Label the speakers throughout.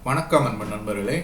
Speaker 1: வணக்கம் அன்பு நண்பர்களே.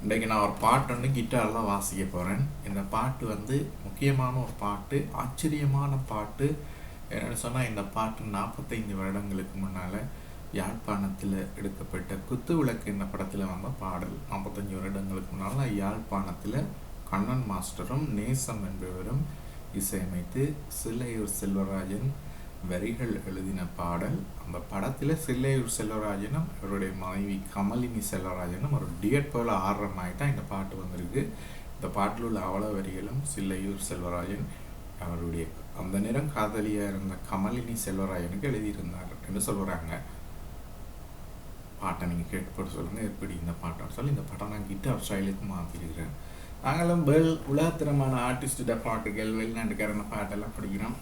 Speaker 1: இன்றைக்கு நான் ஒரு பாட்டு வந்து கிட்டாரில் வாசிக்க போகிறேன். இந்த பாட்டு வந்து முக்கியமான ஒரு பாட்டு, ஆச்சரியமான பாட்டு. என்னென்னு சொன்னால், இந்த பாட்டு 45 வருடங்களுக்கு முன்னால் யாழ்ப்பாணத்தில் எடுக்கப்பட்ட குத்து விளக்கு என்ற படத்தில் வந்த பாடல். 45 வருடங்களுக்கு முன்னால் யாழ்ப்பாணத்தில் கண்ணன் மாஸ்டரும் நேசம் என்பவரும் இசையமைத்து சில்லையூர் செல்வராஜன் வரிகள் எழுதின பாடல். அந்த படத்தில் சில்லையூர் செல்வராஜனும் அவருடைய மனைவி கமலினி செல்வராஜனும் ஒரு டியட் போல் ஆடுறமாயிட்டா இந்த பாட்டு வந்திருக்கு. இந்த பாட்டில் உள்ள அவ்வளோ வரிகளும் சில்லையூர் செல்வராஜன் அவருடைய அந்த நேரம் காதலியாக இருந்த கமலினி செல்வராஜனுக்கு எழுதியிருந்தார் என்று சொல்கிறாங்க. பாட்டை நீங்கள் கேட்டு சொல்லுங்கள் எப்படி இந்த பாட்டை சொல்லி இந்த பாட்டை நான் கிட்டார் ஸ்டைலுக்கு மாற்றிருக்கிறேன். நாங்களும் உலகத்தரமான ஆர்டிஸ்ட பாட்டுகள் வெளிநாட்டுக்காரன பாட்டெல்லாம் படிக்கிறோம்.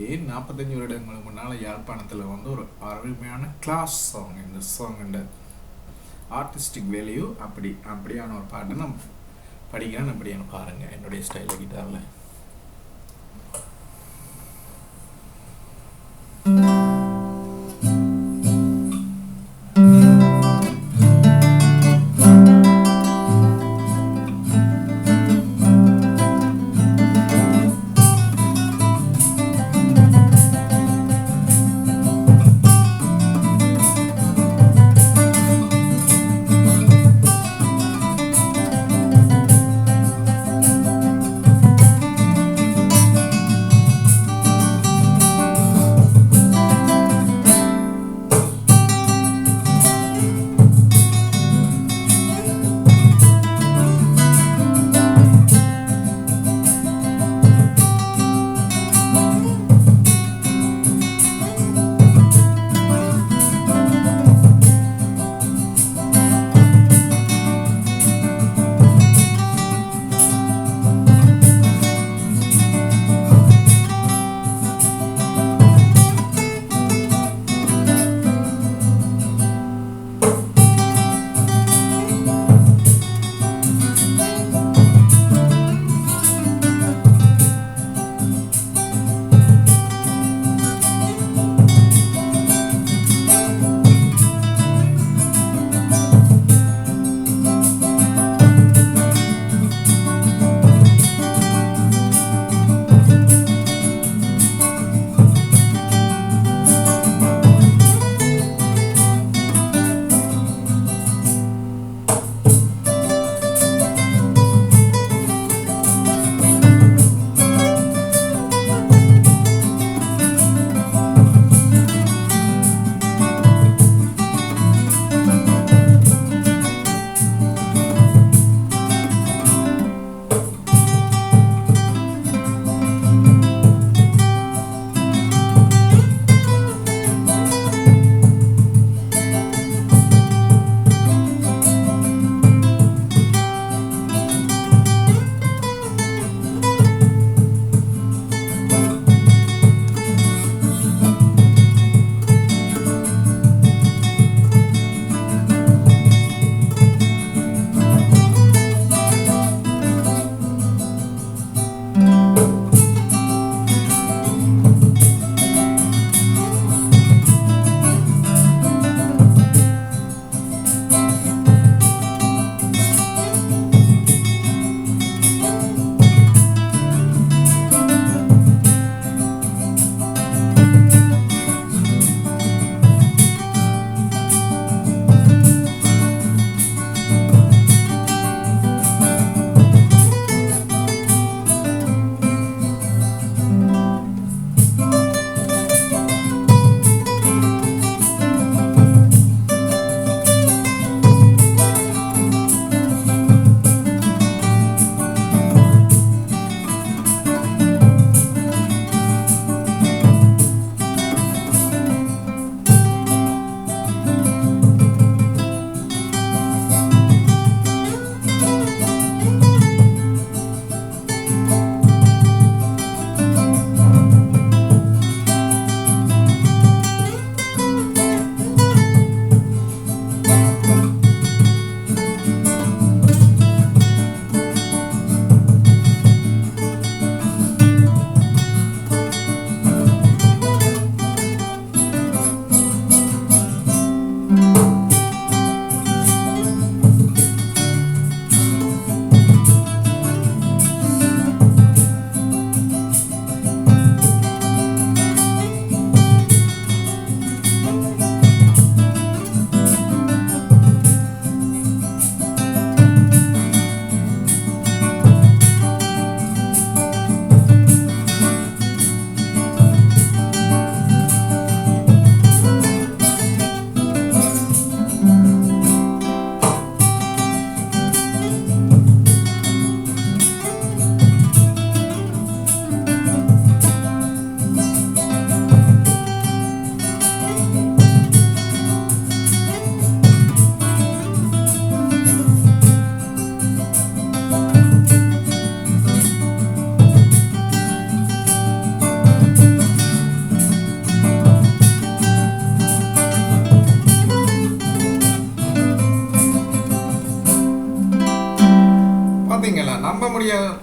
Speaker 1: 45 வருடங்களுக்கு முன்னால் யாழ்ப்பாணத்தில் வந்து ஒரு அருமையான கிளாஸ் சாங். இந்த சாங்குண்ட ஆர்டிஸ்டிக் வேல்யூ அப்படியான ஒரு பாட்டை நான் படிக்கிறேன். அப்படியான பாருங்கள் என்னுடைய ஸ்டைலில் கிட்டாரில்.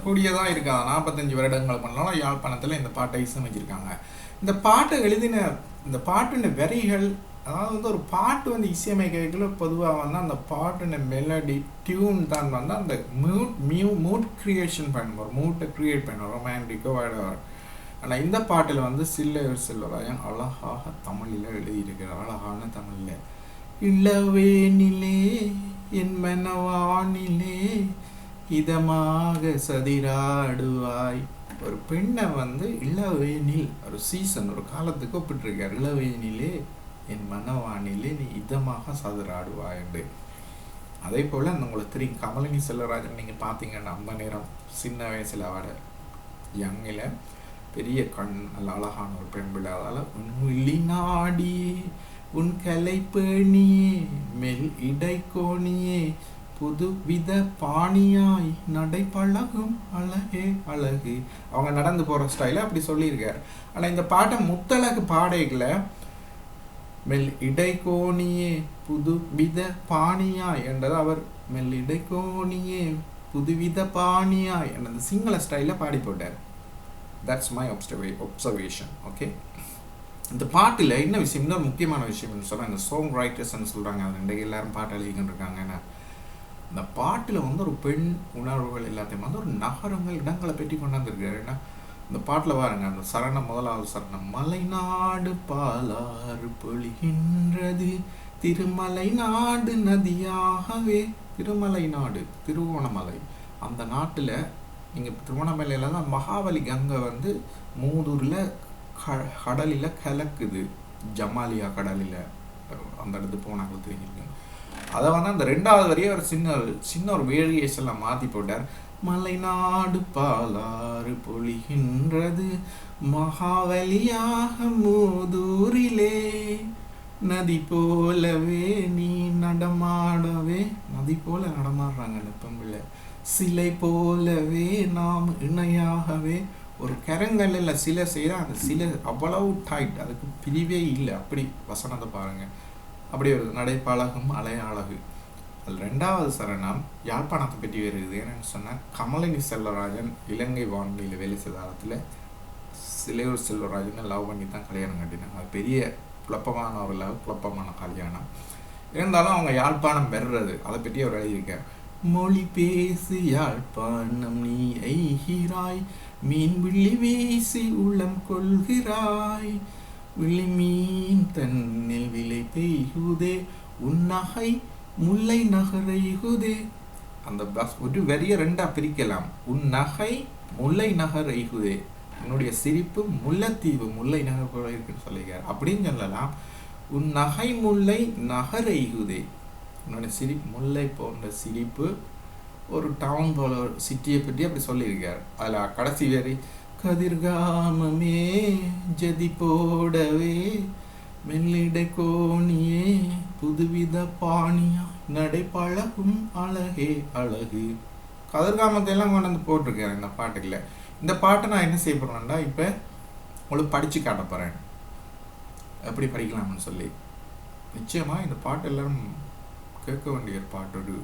Speaker 1: கூடியதாக இருக்காது. 45 வருடங்கள் பண்ணாலும் யாழ்ப்பாணத்தில் இந்த பாட்டை இசையமைச்சிருக்காங்க. இந்த பாட்டை எழுதின இந்த பாட்டின வரிகள், அதாவது வந்து ஒரு பாட்டு வந்து இசையமைக்கல பொதுவாக வந்து அந்த பாட்டின மெலடி டியூன் தான் வந்து அந்த மூட் க்ரியேஷன் பண்ணுவோம், ஒரு மூட்டை க்ரியேட் பண்ணுவோம், ரொமான்டிக்கோ வேடவர். ஆனால் இந்த பாட்டில் வந்து செல்வராயன் அழகாக தமிழில் எழுதியிருக்கிறார். அழகான தமிழில், இளவேனிலே என் மனவானிலே இதமாக சதிராடுவாய். ஒரு பெண்ணை வந்து இளவேனில், ஒரு சீசன், ஒரு காலத்துக்கு ஒப்பிட்டிருக்கார். இளவேனிலே என் மனவானிலே நீ இதமாக சதிராடுவாய் என்று. அதே போல் அந்த உங்களுக்கு தெரியும் கமலினி செல்வராஜன் நீங்கள் பார்த்தீங்கன்னா அந்த நேரம் சின்ன வயசில் அவட யங்கில் பெரிய கண், நல்ல அழகான ஒரு பெண் பிள்ளை. அதால் உன் நாடியே உன் கலை பேணியே மெல் இடைக்கோணியே புது வித பாணியாய் நடை பழகும் அழகே அழகு. அவங்க நடந்து போகிற ஸ்டைல அப்படி சொல்லியிருக்காரு. ஆனால் இந்த பாட்டை முத்தழகு பாடைகளை மெல் இடைக்கோணியே புதுவித பாணியாய் என்றது அவர் மெல் இடைக்கோணியே புதுவித பாணியாய் என்ற சிங்கள ஸ்டைலில் பாடி போட்டார். That's my observation. ஓகே, இந்த பாட்டில் என்ன விஷயம், இன்னொரு முக்கியமான விஷயம்னு சொன்னால் இந்த சாங் ரைட்டர்ஸ்ன்னு சொல்கிறாங்க, அது இன்றைக்கு எல்லாரும் பாட்டு எழுதிக்கிட்டு இருக்காங்க. ஏன்னா இந்த பாட்டில் வந்து ஒரு பெண் உணர்வுகள் எல்லாத்தையும் வந்து ஒரு நகரங்கள் இடங்களை பற்றி கொண்டாந்துருக்காரு. ஏன்னா இந்த பாட்டில் பாருங்க, அந்த சரணம், முதலாவது சரணம், மலைநாடு பாலாறு பொழிகின்றது திருமலை நாடு நதியாகவே. திருமலை நாடு திருவோணமலை, அந்த நாட்டில் நீங்கள் திருவோணமலையில் தான் மகாவலி கங்கை வந்து மூதூரில் கடலில் கலக்குது, ஜமாலியா கடலில், அந்த இடத்துக்கு போனாங்க தெரிஞ்சுருக்கேன். அதை வந்து அந்த 2வது வரையே ஒரு சின்ன ஒரு வேரியேஷன்லாம் மாற்றி போட்டார். மலை நாடு பாலாறு பொழிகின்றது மகாவலியாக மூதூரிலே நதி போலவே நீ நடமாடவே. நதி போல நடமாடுறாங்க அந்த பெண்பிள்ளை, சிலை போலவே நாம் இணையாகவே. ஒரு கரங்கல்ல சிலை செய்கிற அந்த சிலை அவ்வளவு டைட், அதுக்கு பிரிவே இல்லை. அப்படி வசனத்தை பாருங்கள், அப்படி ஒரு நடைப்பழகும் அலையழகு. அதில் 2வது சரணம் யாழ்ப்பாணத்தை பற்றி வருது. என்னென்னு சொன்னால் கமலினி செல்வராஜன் இலங்கை வானொலியில் வேலை செய்த காலத்தில் சிலையூர் செல்வராஜனை லவ் பண்ணி தான் கல்யாணம் கட்டினாங்க. அது பெரிய குழப்பமான ஒரு லவ், குழப்பமான கல்யாணம். இருந்தாலும் அவங்க யாழ்ப்பாணம் பெறுறது அதை பற்றி அவர் எழுதியிருக்கார். மொழி பேசு யாழ்ப்பாணம் நீ ஐகிறாய், மீன் விழி வீசி உள்ளம் கொள்கிறாய், விழி மீன் தன்னில் விலை பெய்குதே உன்னகை முல்லை நகரைகுதே. அந்த பஸ் ஒரு வரிய 2ஆ பிரிக்கலாம். உன் நகை முல்லை நகரைகுதே, உன்னுடைய சிரிப்பு முல்லைத்தீவு முல்லை நகர் இருக்குன்னு சொல்லியிருக்கார். அப்படின்னு சொல்லலாம், உன் நகை முல்லை நகரைகுதே, உன்னுடைய சிரிப்பு முல்லை போன்ற சிரிப்பு ஒரு டவுன் போல ஒரு சிட்டியை பற்றி அப்படி சொல்லியிருக்கார். அதில் கடைசி வேறு கதிர்காமமே ஜதி போடவே மெல்லிடை கோணியே புதுவித பாணியா நடை பழகும் அழகே அழகு. கதிர்காமத்தை எல்லாம் கொண்டு வந்து போட்டிருக்கேன் இந்த பாட்டுக்குள்ள. இந்த பாட்டை நான் என்ன செய்ய போகிறேன்னா இப்போ உங்களுக்கு படித்து காட்ட போகிறேன் எப்படி படிக்கலாம்னு சொல்லி. நிச்சயமாக இந்த பாட்டு எல்லாரும் கேட்க வேண்டிய ஒரு பாட்டு,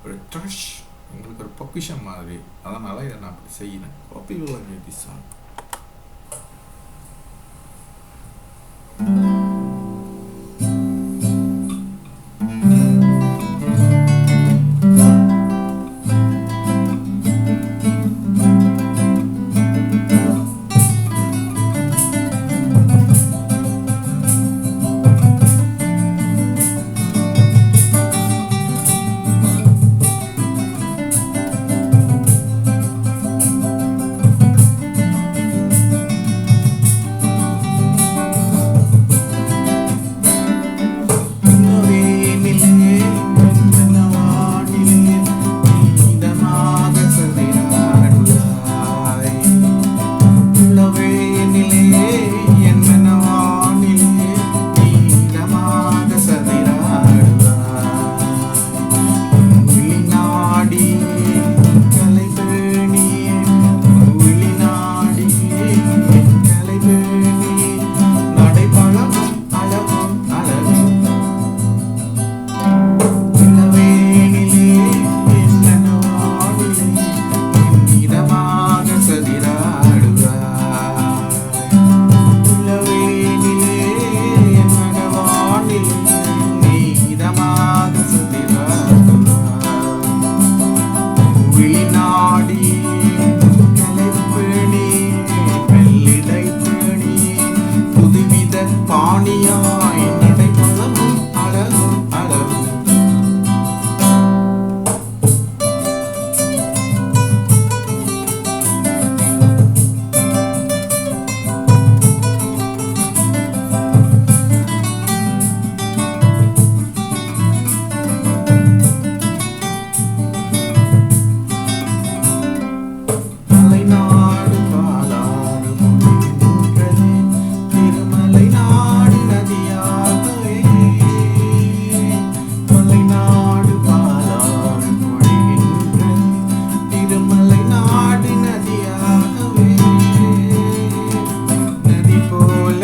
Speaker 1: ஒரு ட்ரஷ், எங்களுக்கு ஒரு பொக்கிஷம் மாதிரி. அதனால் இதை நான் அப்படி செய்யணும். Copy the song.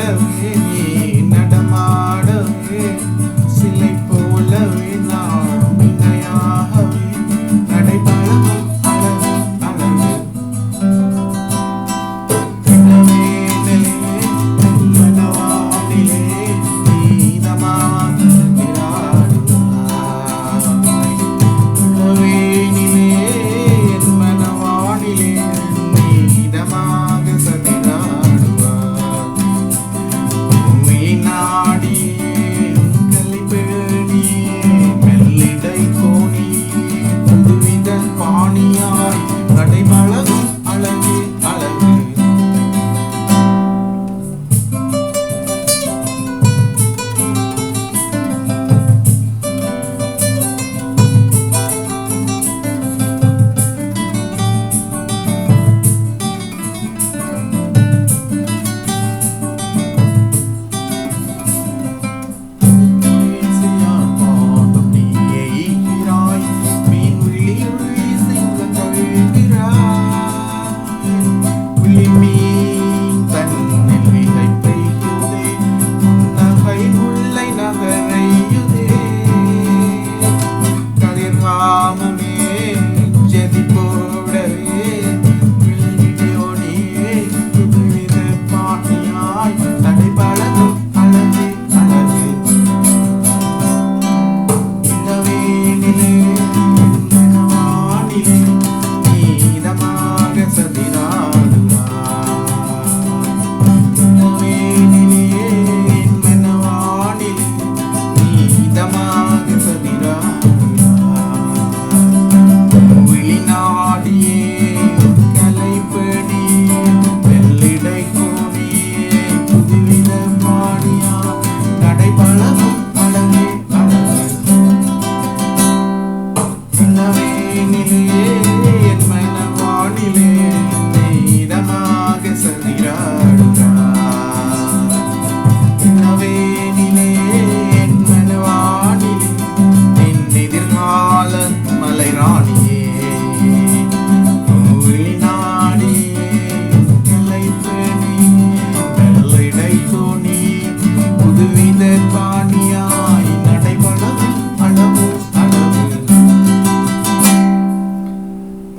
Speaker 1: போலவே நீ நடமாடவே சிலை போலவே நான் இணையாகவே நடைபழகும் அழகு அழகு மனவானிலே நீதமாக விராடுவாய் உளவேனிலே என் மனவானிலே நீதமாக சதிராடுவாய் உம்மை நாடியே கலிபேணியே மெல்லிடை கோணியே புதுவித பாணியாய் நடைபழகும் அழகு அழகு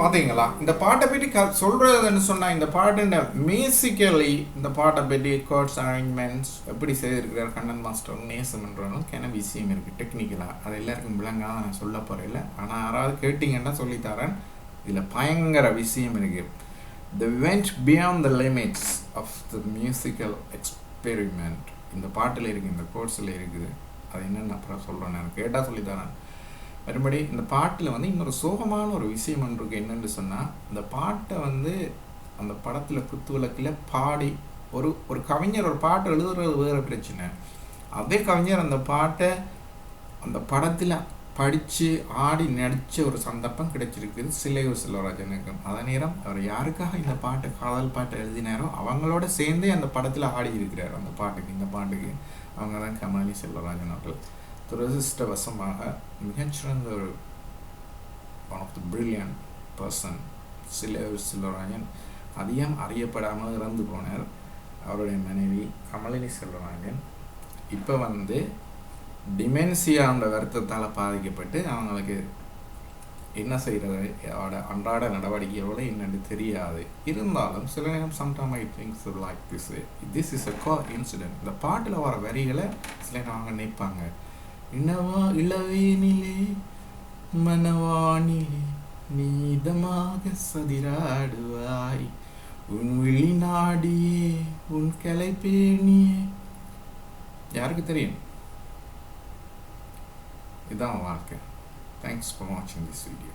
Speaker 1: பாத்தீங்களா? இந்த பாட்டை பற்றி சொல்றதுன்னு சொன்னா இந்த பாட்டு மியூசிக்கலி இந்த பாட்டை பற்றி கோர்ட்ஸ் அரேஞ்ச்மெண்ட்ஸ் எப்படி செய்திருக்கிறார் கண்ணன் மாஸ்டர் நேசம்ன்றவனும் கென விஷயம் இருக்குது டெக்னிக்கலாக. அது எல்லாருக்கும் விளங்காக நான் சொல்ல போகிறேன். ஆனால் யாராவது கேட்டிங்கன்னா சொல்லித்தரேன். இதில் பயங்கர விஷயம் இருக்குது. The went beyond the limits of the musical experiment. இந்த பாட்டில் இருக்குது, இந்த கோர்ஸில் இருக்குது. அது என்னென்னு அப்புறம் சொல்கிறேன், நான் கேட்டால் சொல்லித்தரேன். மறுபடி இந்த பாட்டில் இன்னொரு சோகமான ஒரு விஷயம் ஒன்று இருக்குது. என்னென்னு சொன்னால், இந்த பாட்டை அந்த படத்தில் குத்துவிளக்கில் பாடி ஒரு கவிஞர் ஒரு பாட்டை எழுதுறது வேறு பிரச்சனை. அதே கவிஞர் அந்த பாட்டை அந்த படத்தில் படித்து ஆடி நடித்த ஒரு சந்தர்ப்பம் கிடைச்சிருக்குது சிலையூர் செல்வராஜனுக்கு. அதே நேரம் அவர் யாருக்காக இந்த பாட்டை காதல் பாட்டை எழுதினாரோ அவங்களோட சேர்ந்தே அந்த படத்தில் ஆடி இருக்கிறார். அந்த பாட்டுக்கு இந்த பாட்டுக்கு அவங்க தான் கமலி செல்வராஜன் அவர்கள். துரதிருஷ்டவசமாக மிகச்சிறந்த ஒரு one of the brilliant person Silaiyur Selvarajan அதிகம் அறியப்படாமல் இறந்து போனார். அவருடைய மனைவி கமலினி செல்வராஜன் இப்போ டிமென்சியான்ற வருத்தத்தால் பாதிக்கப்பட்டு அவங்களுக்கு என்ன செய்கிறது அன்றாட நடவடிக்கையோட என்னென்னு தெரியாது. இருந்தாலும் சில நேரம் sometime I things like this is a incident. இந்த பாட்டில் வர வரிகளை சில நேரம் அவங்க நினைப்பாங்க. இனவா இளவேனிலே மனவானிலே நீதமாக சதிராடுவாய் உன் விழிநாடியே உன் கலைப்பேணியே. யாருக்கு தெரியும்? இதான் வாழ்க்கை. Thanks for watching this video.